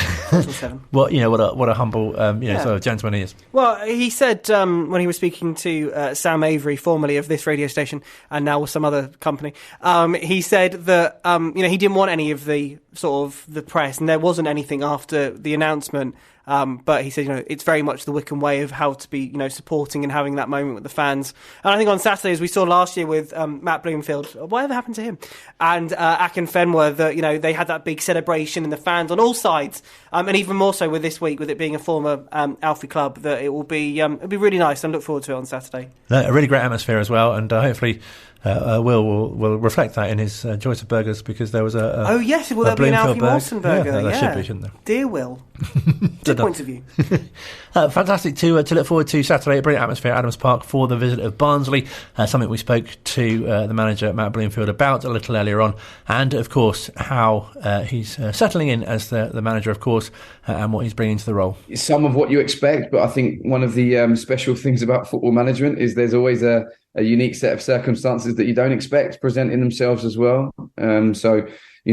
what a humble sort of gentleman he is. Well, he said when he was speaking to Sam Avery, formerly of this radio station and now with some other company, he said that he didn't want any of the sort of the press, and there wasn't anything after the announcement. But he said, it's very much the Wycombe way of how to be, supporting and having that moment with the fans. And I think on Saturday, as we saw last year with Matt Bloomfield, whatever happened to him, and Akinfenwa, that they had that big celebration in the fans on all sides, and even more so with this week, with it being a former Alfie club, that it will be it'll be really nice. I look forward to it on Saturday. A really great atmosphere as well, and hopefully will reflect that in his choice of burgers, because there was a oh yes, will there be an Alfie Mawson burger? Yeah, there should be, shouldn't there? Dear Will. Good point of view. Fantastic to look forward to Saturday. A brilliant atmosphere at Adams Park for the visit of Barnsley. Something we spoke to the manager Matt Bloomfield about a little earlier on, and of course how he's settling in as the manager, of course, and what he's bringing to the role. Some of what you expect, but I think one of the special things about football management is there's always a unique set of circumstances that you don't expect presenting themselves as well.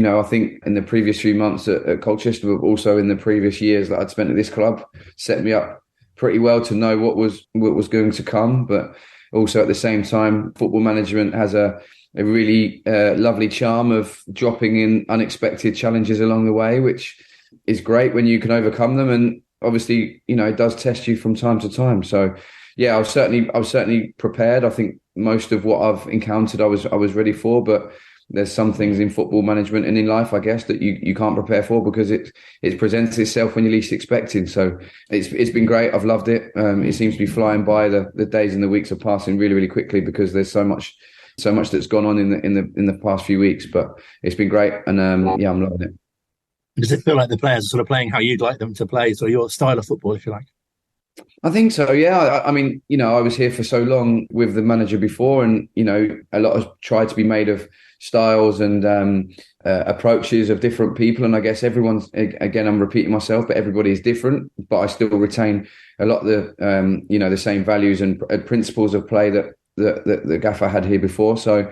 I think in the previous few months at Colchester, but also in the previous years that I'd spent at this club, set me up pretty well to know what was going to come. But also at the same time, football management has a really lovely charm of dropping in unexpected challenges along the way, which is great when you can overcome them. And obviously, it does test you from time to time. So, yeah, I was certainly prepared. I think most of what I've encountered, I was ready for. But there's some things in football management and in life, I guess, that you can't prepare for because it presents itself when you least expecting. So it's been great. I've loved it. It seems to be flying by. The days and the weeks are passing really, really quickly because there's so much that's gone on in the past few weeks. But it's been great, and I'm loving it. Does it feel like the players are sort of playing how you'd like them to play, so your style of football, if you like? I think so, yeah. I mean, I was here for so long with the manager before, and, a lot has tried to be made of styles and approaches of different people. And I guess everyone's, again, I'm repeating myself, but everybody is different. But I still retain a lot of the same values and principles of play that the gaffer had here before. So,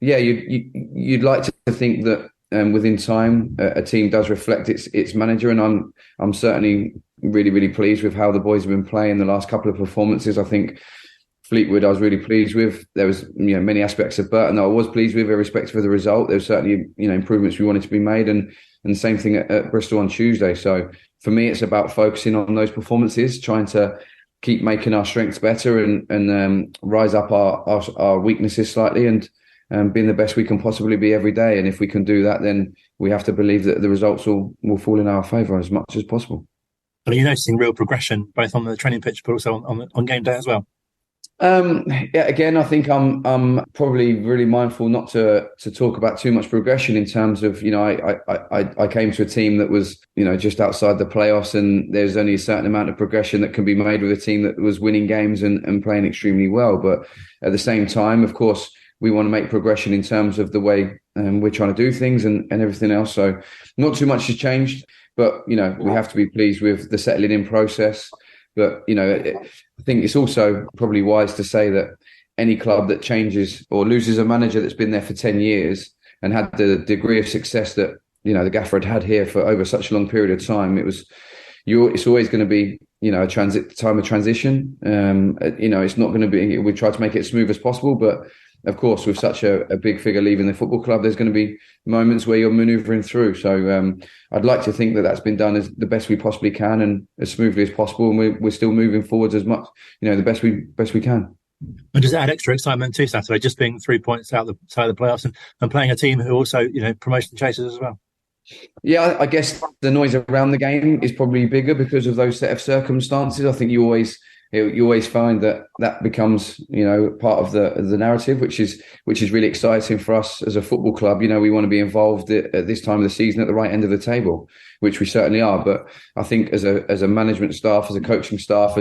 yeah, you'd like to think that within time, a team does reflect its manager, and I'm certainly really, really pleased with how the boys have been playing the last couple of performances. I think Fleetwood I was really pleased with. There was many aspects of Burton that I was pleased with, irrespective of the result. There was certainly improvements we wanted to be made, and the same thing at Bristol on Tuesday. So for me, it's about focusing on those performances, trying to keep making our strengths better and rise up our weaknesses slightly, and being the best we can possibly be every day. And if we can do that, then we have to believe that the results will fall in our favour as much as possible. Are you noticing real progression both on the training pitch but also on game day as well? Yeah, again, I think I'm probably really mindful not to talk about too much progression in terms of, I came to a team that was, just outside the playoffs, and there's only a certain amount of progression that can be made with a team that was winning games and playing extremely well. But at the same time, of course, we want to make progression in terms of the way we're trying to do things and everything else. So not too much has changed, but, we have to be pleased with the settling in process. But, I think it's also probably wise to say that any club that changes or loses a manager that's been there for 10 years and had the degree of success that, the gaffer had here for over such a long period of time, it's always going to be, a time of transition. It's not going to be, we try to make it as smooth as possible, but of course, with such a big figure leaving the football club, there's going to be moments where you're manoeuvring through. So I'd like to think that that's been done as the best we possibly can and as smoothly as possible. And we're still moving forwards as much, the best we can. And does it add extra excitement to Saturday, just being 3 points out the side of the playoffs and playing a team who also, promotion chasers as well? Yeah, I guess the noise around the game is probably bigger because of those set of circumstances. I think you always find that becomes part of the narrative, which is really exciting for us as a football club. We want to be involved at this time of the season at the right end of the table, which we certainly are. But I think as a management staff, as a coaching staff,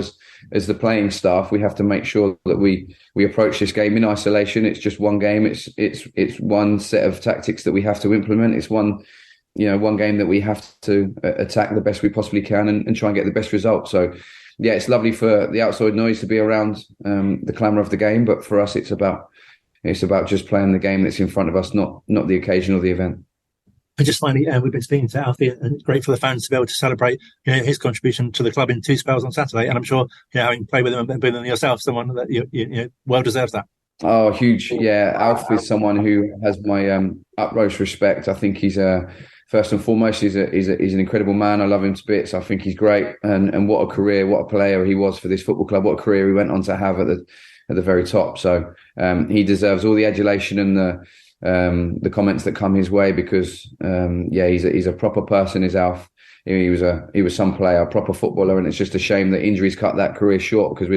as the playing staff, we have to make sure that we approach this game in isolation. It's just one game. It's one set of tactics that we have to implement. It's one game that we have to attack the best we possibly can and try and get the best result. So, yeah, it's lovely for the outside noise to be around the clamour of the game, but for us, it's about just playing the game that's in front of us, not the occasion or the event. And just finally, we've been speaking to Alfie, and it's great for the fans to be able to celebrate, his contribution to the club in 2 spells on Saturday. And I'm sure, having played with him and been yourself, someone that you well deserves that. Oh, huge! Yeah, Alfie is someone who has my utmost respect. I think he's first and foremost, he's an incredible man. I love him to bits. I think he's great, and what a career, what a player he was for this football club. What a career he went on to have at the very top. So he deserves all the adulation and the comments that come his way because he's a proper person. Is Alf? He was some player, a proper footballer, and it's just a shame that injuries cut that career short because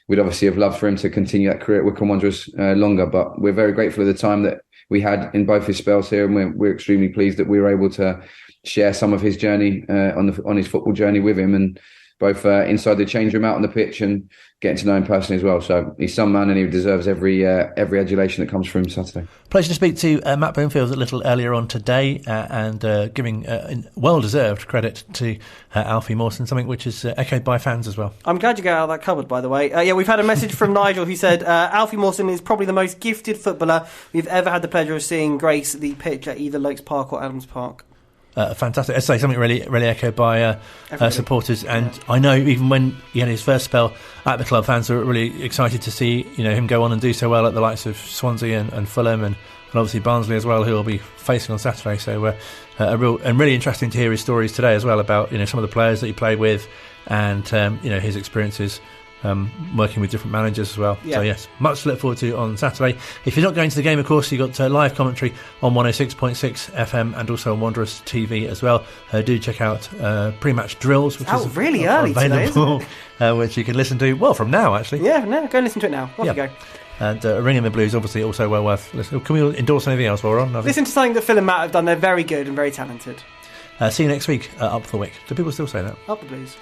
we'd obviously have loved for him to continue that career at Wycombe Wanderers longer. But we're very grateful for the time that we had in both his spells here, and we're extremely pleased that we were able to share some of his journey on his football journey with him, and both inside the change room, out on the pitch, and getting to know him personally as well. So he's some man, and he deserves every adulation that comes from him Saturday. Pleasure to speak to Matt Bloomfield a little earlier on today, and giving well-deserved credit to Alfie Mawson, something which is echoed by fans as well. I'm glad you got out of that cupboard, by the way. We've had a message from Nigel who said Alfie Mawson is probably the most gifted footballer we've ever had the pleasure of seeing grace the pitch at either Lokes Park or Adams Park. fantastic. I'd say something really echoed by supporters, and I know even when he had his first spell at the club, fans were really excited to see him go on and do so well at the likes of Swansea and Fulham and obviously Barnsley as well, who will be facing on Saturday. So really interesting to hear his stories today as well about some of the players that he played with and his experiences working with different managers as well. So yes, much to look forward to on Saturday. If you're not going to the game, of course, you've got live commentary on 106.6 FM and also on Wanderers TV as well. Do check out pre-match drills, which is really early available today, which you can listen to from now actually. Go and listen to it now. Off you go. And Ring in the Blues, obviously, also well worth listening. Can we endorse anything else while we're on? Listen to something that Phil and Matt have done. They're very good and very talented. See you next week, Up the Wick. Do people still say that? Up the Blues.